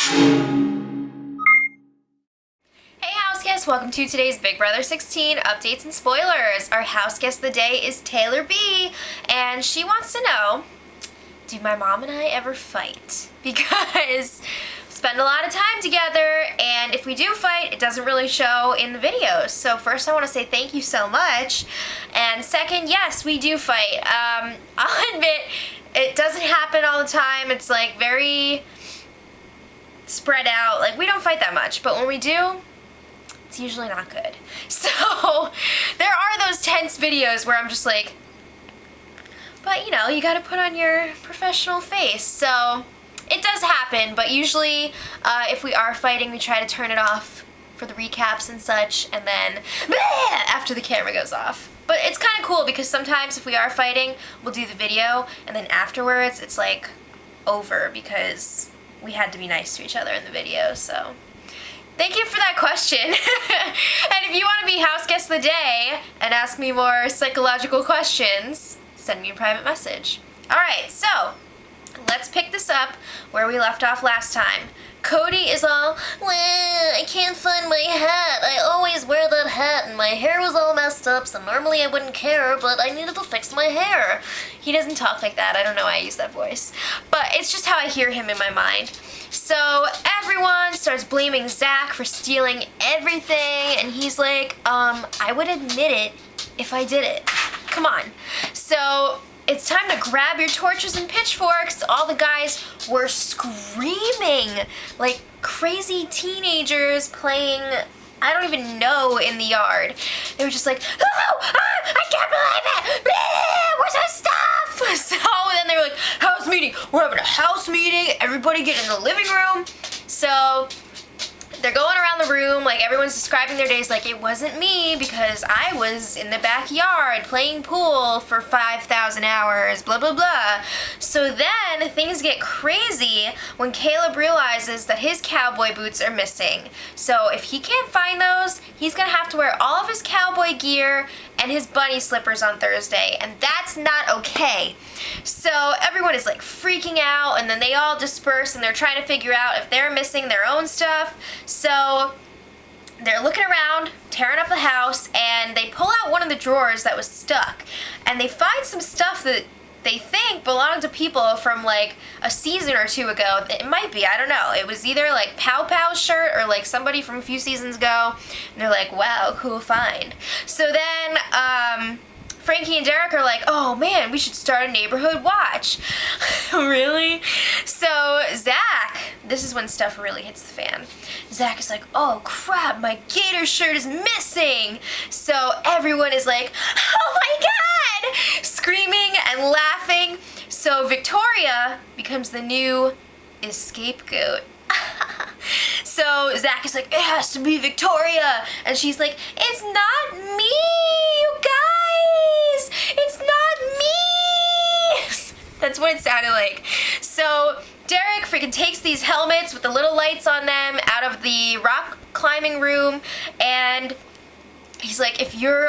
Hey house guests, welcome to today's Big Brother 16 updates and spoilers. Our house guest of the day is Taylor B, and she wants to know, do my mom and I ever fight? Because we spend a lot of time together, and if we do fight, it doesn't really show in the videos. So first I want to say thank you so much, and second, yes, we do fight. I'll admit, it doesn't happen all the time. It's like very spread out. Like, we don't fight that much, but when we do, it's usually not good. So there are those tense videos where I'm just like, but you know, you gotta put on your professional face. So it does happen, but usually if we are fighting, we try to turn it off for the recaps and such, and then after the camera goes off. But it's kind of cool because sometimes if we are fighting, we'll do the video, and then afterwards it's like over because we had to be nice to each other in the video. So thank you for that question. And if you want to be house guest of the day and ask me more psychological questions, send me a private message. Alright, so let's pick this up where we left off last time. Cody is all, well, I can't find my hat. I always wear that hat and my hair was all messed up, so normally I wouldn't care, but I needed to fix my hair. He doesn't talk like that. I don't know why I use that voice. But it's just how I hear him in my mind. So everyone starts blaming Zach for stealing everything, and he's like, I would admit it if I did it. Come on. So it's time to grab your torches and pitchforks. All the guys were screaming like crazy teenagers playing, I don't even know, in the yard. They were just like, oh, I can't believe it! Where's my stuff? So then they were like, house meeting. We're having a house meeting. Everybody get in the living room. So they're going around the room, like everyone's describing their days like it wasn't me because I was in the backyard playing pool for 5,000 hours, blah blah blah. So then things get crazy when Caleb realizes that his cowboy boots are missing. So if he can't find those, he's gonna have to wear all of his cowboy gear and his bunny slippers on Thursday, and that's not okay. So everyone is like freaking out, and then they all disperse and they're trying to figure out if they're missing their own stuff. So they're looking around, tearing up the house, and they pull out one of the drawers that was stuck, and they find some stuff that they think belonged to people from like a season or two ago. It might be, I don't know. It was either like Pow Pow's shirt or like somebody from a few seasons ago. And they're like, wow, cool find. So then Frankie and Derek are like, oh man, we should start a neighborhood watch. Really? So Zach, this is when stuff really hits the fan. Zach is like, oh crap, my gator shirt is missing. So everyone is like, oh my god, screaming and laughing. So Victoria becomes the new scapegoat. So Zach is like, it has to be Victoria. And she's like, it's not me, you guys. It's not me. That's what it sounded like. So Derek freaking takes these helmets with the little lights on them out of the rock climbing room, and he's like, if you're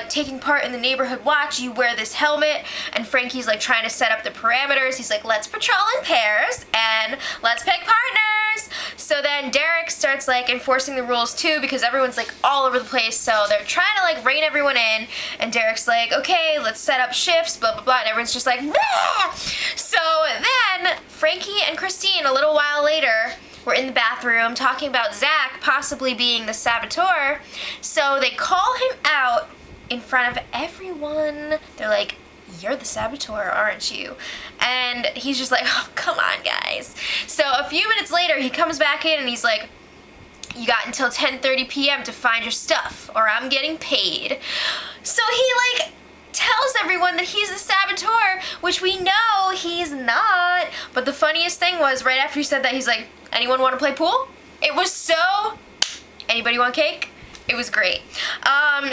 taking part in the neighborhood watch, you wear this helmet. And Frankie's like trying to set up the parameters. He's like, let's patrol in pairs and let's pick partners. So then Derek starts like enforcing the rules too, because everyone's like all over the place. So they're trying to like rein everyone in, and Derek's like, okay, let's set up shifts, blah blah blah, and everyone's just like, bah! So then Frankie and Christine a little while later were in the bathroom talking about Zach possibly being the saboteur. So they call him out in front of everyone. They're like, you're the saboteur, aren't you? And he's just like, oh, come on, guys. So a few minutes later, he comes back in and he's like, you got until 10:30 p.m. to find your stuff, or I'm getting paid. So he like tells everyone that he's the saboteur, which we know he's not. But the funniest thing was, right after he said that, he's like, anyone want to play pool? It was so, anybody want cake? It was great.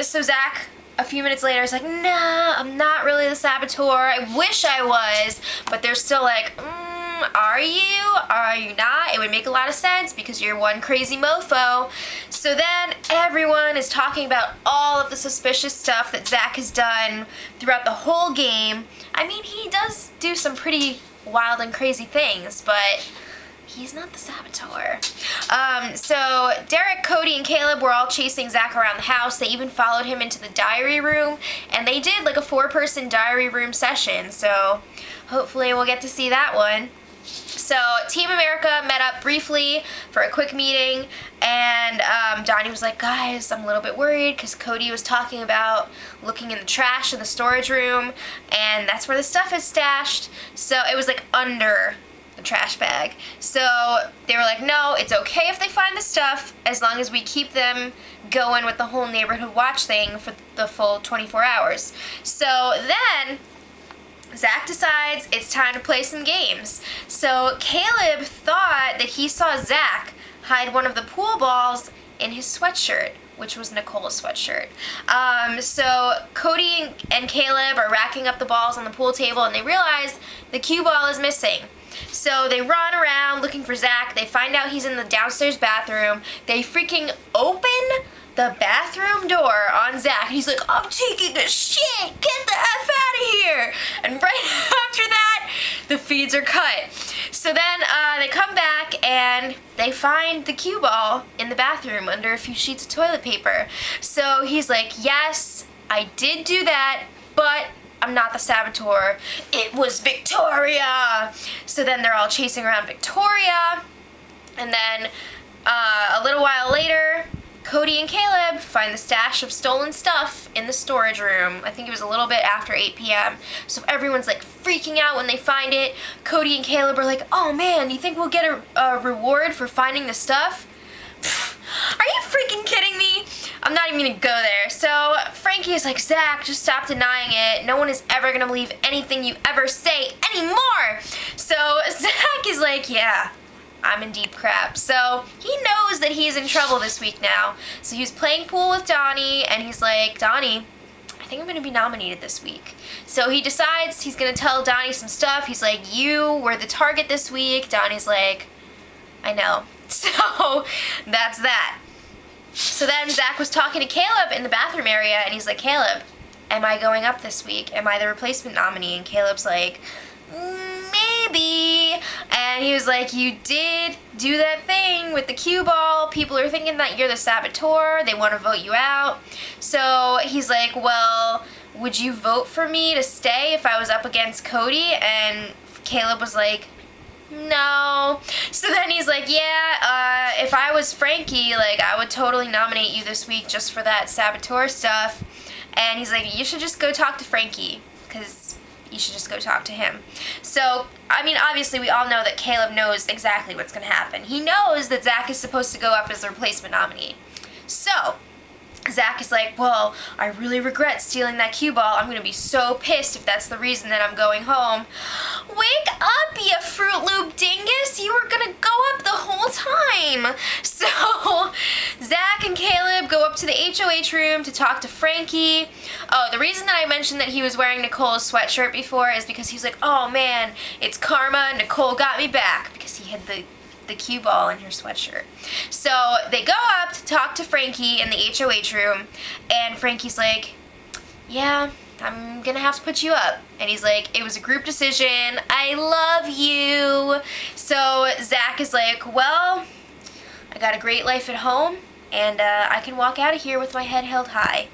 So Zach, a few minutes later, is like, nah, I'm not really the saboteur. I wish I was. But they're still like, are you? Are you not? It would make a lot of sense because you're one crazy mofo. So then everyone is talking about all of the suspicious stuff that Zach has done throughout the whole game. I mean, he does do some pretty wild and crazy things, but he's not the saboteur. So Derek, Cody, and Caleb were all chasing Zach around the house. They even followed him into the diary room, and they did like a 4-person diary room session. So hopefully we'll get to see that one. So Team America met up briefly for a quick meeting, and Donnie was like, guys, I'm a little bit worried because Cody was talking about looking in the trash in the storage room, and that's where the stuff is stashed. So it was like under the trash bag. So they were like, no, it's okay if they find the stuff as long as we keep them going with the whole neighborhood watch thing for the full 24 hours. So then Zach decides it's time to play some games. So Caleb thought that he saw Zach hide one of the pool balls in his sweatshirt, which was Nicole's sweatshirt. So Cody and Caleb are racking up the balls on the pool table, and they realize the cue ball is missing. So they run around looking for Zach. They find out he's in the downstairs bathroom. They freaking open the bathroom door on Zach. He's like, I'm taking a shit. Get the F out of here. And right after that, the feeds are cut. So then they come back and they find the cue ball in the bathroom under a few sheets of toilet paper. So he's like, yes, I did do that, but I'm not the saboteur. It was Victoria. So then they're all chasing around Victoria. And then a little while later, Cody and Caleb find the stash of stolen stuff in the storage room. I think it was a little bit after 8 p.m. So everyone's like freaking out when they find it. Cody and Caleb are like, oh man, you think we'll get a reward for finding the stuff? Are you freaking kidding me? I'm not even gonna go there. So Frankie is like, Zach, just stop denying it. No one is ever gonna believe anything you ever say anymore. So Zach is like, yeah, I'm in deep crap. So he knows that he's in trouble this week now. So he was playing pool with Donnie, and he's like, Donnie, I think I'm gonna be nominated this week. So he decides he's gonna tell Donnie some stuff. He's like, you were the target this week. Donnie's like, I know. So that's that. So then Zach was talking to Caleb in the bathroom area, and he's like, Caleb, am I going up this week? Am I the replacement nominee? And Caleb's like, maybe. And he was like, you did do that thing with the cue ball. People are thinking that you're the saboteur. They want to vote you out. So he's like, well, would you vote for me to stay if I was up against Cody? And Caleb was like, no. So then he's like, yeah, if I was Frankie, like, I would totally nominate you this week just for that saboteur stuff. And he's like, you should just go talk to Frankie, because you should just go talk to him. So, I mean, obviously we all know that Caleb knows exactly what's going to happen. He knows that Zach is supposed to go up as the replacement nominee. So Zach is like, well, I really regret stealing that cue ball. I'm going to be so pissed if that's the reason that I'm going home. Wake up, you Fruit Loop dingus. You were going to go up the whole time. So Zach and Caleb go up to the HOH room to talk to Frankie. Oh, the reason that I mentioned that he was wearing Nicole's sweatshirt before is because he was like, oh man, it's karma. Nicole got me back, because he had the cue ball in her sweatshirt. So they go up to talk to Frankie in the HOH room, and Frankie's like, yeah, I'm gonna have to put you up. And he's like, it was a group decision. I love you. So Zach is like, well, I got a great life at home, and I can walk out of here with my head held high.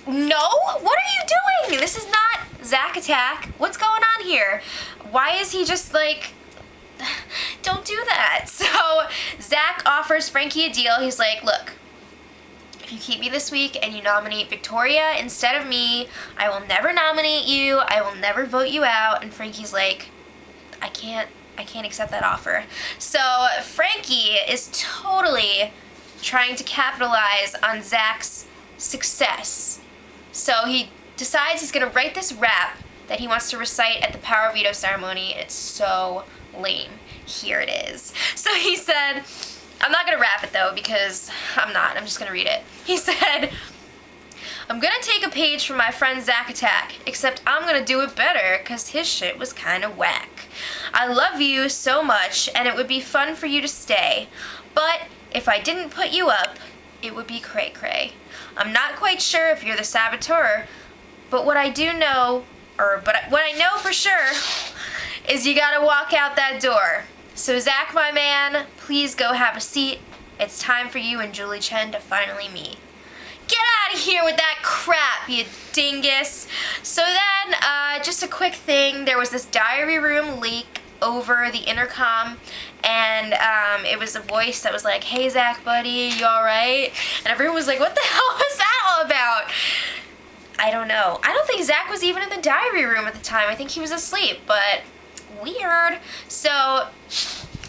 No? What are you doing? This is not Zach Attack. What's going on here? Why is he just like, don't do that? So Zach offers Frankie a deal. He's like, look, if you keep me this week and you nominate Victoria instead of me, I will never nominate you. I will never vote you out. And Frankie's like, I can't accept that offer. So Frankie is totally trying to capitalize on Zach's success. So he decides he's gonna write this rap that he wants to recite at the power veto ceremony. It's so lame. Here it is. So he said, I'm not gonna rap it though, because I'm just gonna read it. He said, I'm gonna take a page from my friend Zach Attack, except I'm gonna do it better, cause his shit was kinda whack. I love you so much, and it would be fun for you to stay, but if I didn't put you up, it would be cray-cray. I'm not quite sure if you're the saboteur, but what I know for sure is you gotta walk out that door. So Zach, my man, please go have a seat. It's time for you and Julie Chen to finally meet. Get out of here with that crap, you dingus. So then, just a quick thing, there was this diary room leak over the intercom, and it was a voice that was like, hey Zach buddy, you alright? And everyone was like, what the hell was that all about? I don't know. I don't think Zach was even in the diary room at the time. I think he was asleep, but weird. So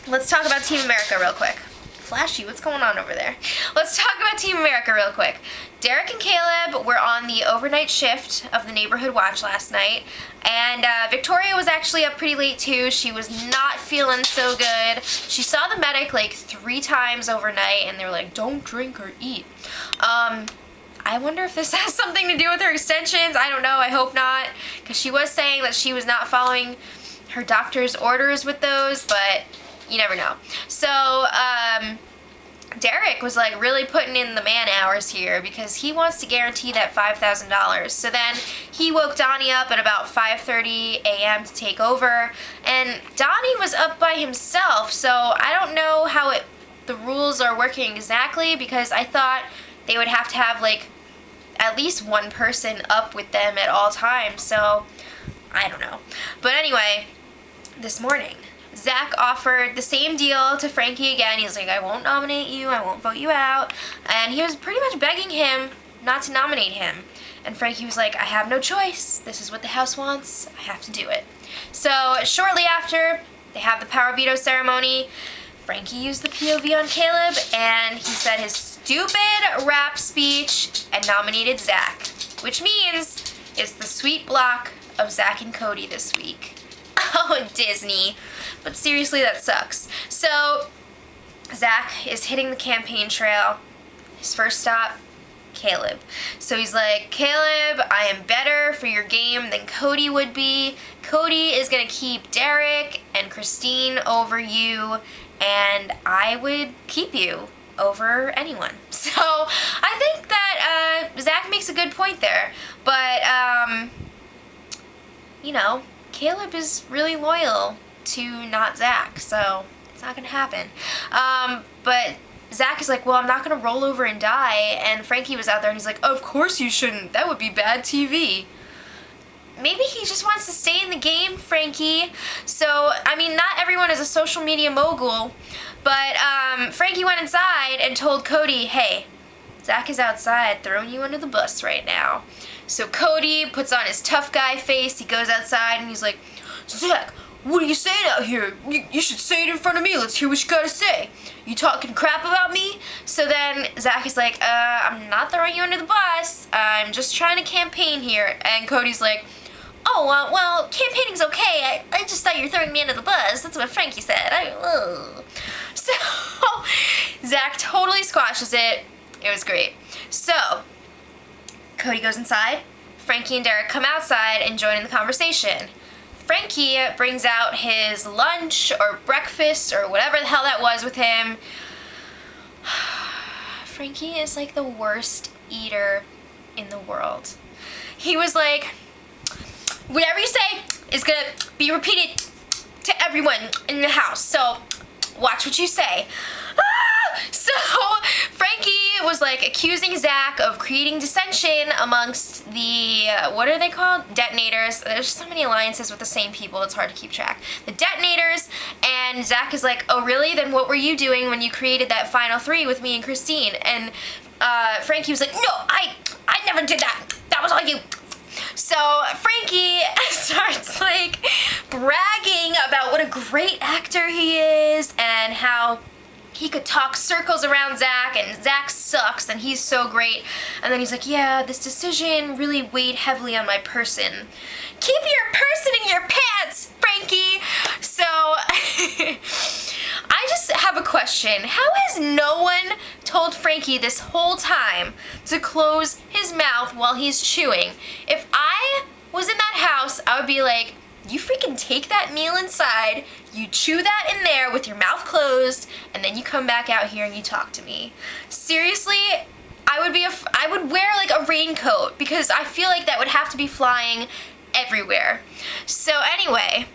let's talk about Team America real quick. Flashy, what's going on over there? Let's talk about Team America real quick. Derek and Caleb were on the overnight shift of the neighborhood watch last night, and Victoria was actually up pretty late too. She was not feeling so good. She saw the medic like 3 times overnight, and they were like, don't drink or eat. I wonder if this has something to do with her extensions. I don't know, I hope not, because she was saying that she was not following her doctor's orders with those, but you never know. So, Derek was like really putting in the man hours here because he wants to guarantee that $5,000. So then he woke Donnie up at about 5:30 a.m. to take over, and Donnie was up by himself, so I don't know how the rules are working exactly, because I thought they would have to have like at least one person up with them at all times, so I don't know. But anyway, this morning, Zach offered the same deal to Frankie again. He was like, I won't nominate you, I won't vote you out. And he was pretty much begging him not to nominate him. And Frankie was like, I have no choice. This is what the house wants. I have to do it. So shortly after, they have the power veto ceremony. Frankie used the POV on Caleb, and he said his stupid rap speech and nominated Zach, which means it's the sweet block of Zach and Cody this week. Oh, Disney. But seriously, that sucks. So, Zach is hitting the campaign trail. His first stop, Caleb. So he's like, Caleb, I am better for your game than Cody would be. Cody is going to keep Derek and Christine over you, and I would keep you over anyone. So, I think that Zach makes a good point there. But, you know, Caleb is really loyal to not Zach, so it's not gonna happen. But Zach is like, well, I'm not gonna roll over and die, and Frankie was out there and he's like, of course you shouldn't, that would be bad TV. Maybe he just wants to stay in the game, Frankie. So, I mean, not everyone is a social media mogul, but Frankie went inside and told Cody, hey, Zach is outside throwing you under the bus right now. So Cody puts on his tough guy face, he goes outside and he's like, Zach, what are you saying out here? You should say it in front of me. Let's hear what you gotta say. You talking crap about me? So then Zach is like, I'm not throwing you under the bus. I'm just trying to campaign here. And Cody's like, oh, well, campaigning's okay. I just thought you were throwing me under the bus. That's what Frankie said. So Zach totally squashes it. It was great. So Cody goes inside. Frankie and Derek come outside and join in the conversation. Frankie brings out his lunch or breakfast or whatever the hell that was with him. Frankie is like the worst eater in the world. He was like, whatever you say is gonna be repeated to everyone in the house, so watch what you say. So Frankie was like accusing Zach of creating dissension amongst the, what are they called? Detonators. There's so many alliances with the same people, it's hard to keep track. The Detonators, and Zach is like, oh really? Then what were you doing when you created that final 3 with me and Christine? And Frankie was like, no, I never did that. That was all you. So Frankie starts like bragging about what a great actor he is and how he could talk circles around Zach, and Zach sucks, and he's so great. And then he's like, yeah, this decision really weighed heavily on my person. Keep your person in your pants, Frankie! So, I just have a question. How has no one told Frankie this whole time to close his mouth while he's chewing? If I was in that house, I would be like, you freaking take that meal inside, you chew that in there with your mouth closed, and then you come back out here and you talk to me. Seriously, I would wear like a raincoat, because I feel like that would have to be flying everywhere. So anyway,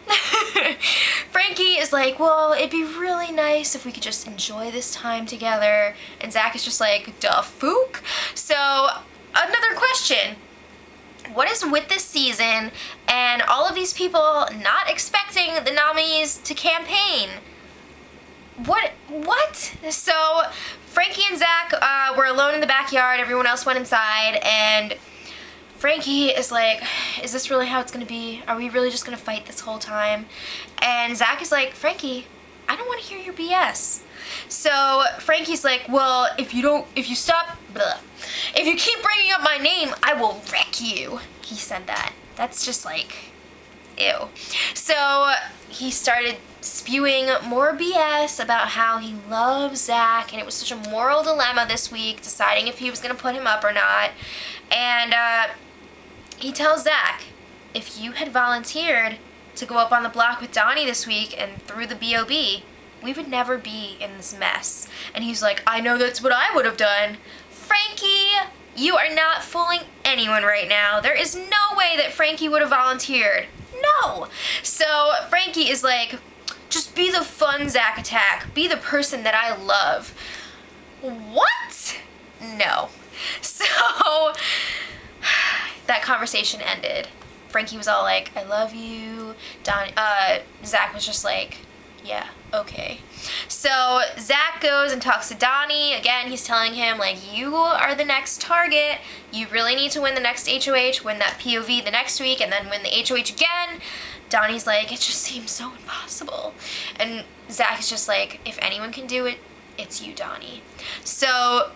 Frankie is like, well, it'd be really nice if we could just enjoy this time together. And Zach is just like, da fook. So another question. What is with this season and all of these people not expecting the nominees to campaign? What? So Frankie and Zach were alone in the backyard. Everyone else went inside, and Frankie is like, is this really how it's gonna be? Are we really just gonna fight this whole time? And Zach is like, Frankie, I don't want to hear your BS. So Frankie's like, well, if you keep bringing up my name, I will wreck you. He said that. That's just like, ew. So he started spewing more BS about how he loves Zach, and it was such a moral dilemma this week, deciding if he was going to put him up or not. And he tells Zach, if you had volunteered to go up on the block with Donnie this week and threw the B.O.B., we would never be in this mess. And he's like, I know that's what I would have done. Frankie, you are not fooling anyone right now. There is no way that Frankie would have volunteered. No. So Frankie is like, just be the fun Zach attack. Be the person that I love. What? No. So that conversation ended. Frankie was all like, I love you. Zach was just like, yeah, okay. So Zach goes and talks to Donnie. Again, he's telling him, like, you are the next target. You really need to win the next HOH, win that POV the next week, and then win the HOH again. Donnie's like, it just seems so impossible. And Zach is just like, if anyone can do it, it's you, Donnie. So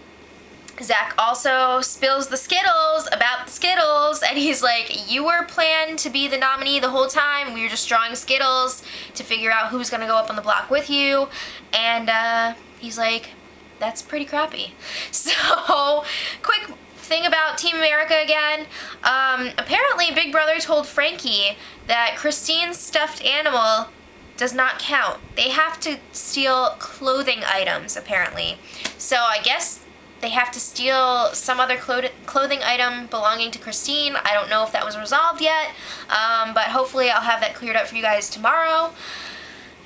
Zach also spills the Skittles about the Skittles, and he's like, you were planned to be the nominee the whole time. We were just drawing Skittles to figure out who's going to go up on the block with you. And he's like, that's pretty crappy. So, quick thing about Team America again. Apparently, Big Brother told Frankie that Christine's stuffed animal does not count. They have to steal clothing items, apparently. So, I guess they have to steal some other clothing item belonging to Christine. I don't know if that was resolved yet, but hopefully I'll have that cleared up for you guys tomorrow.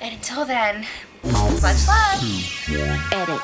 And until then, much love. Edit.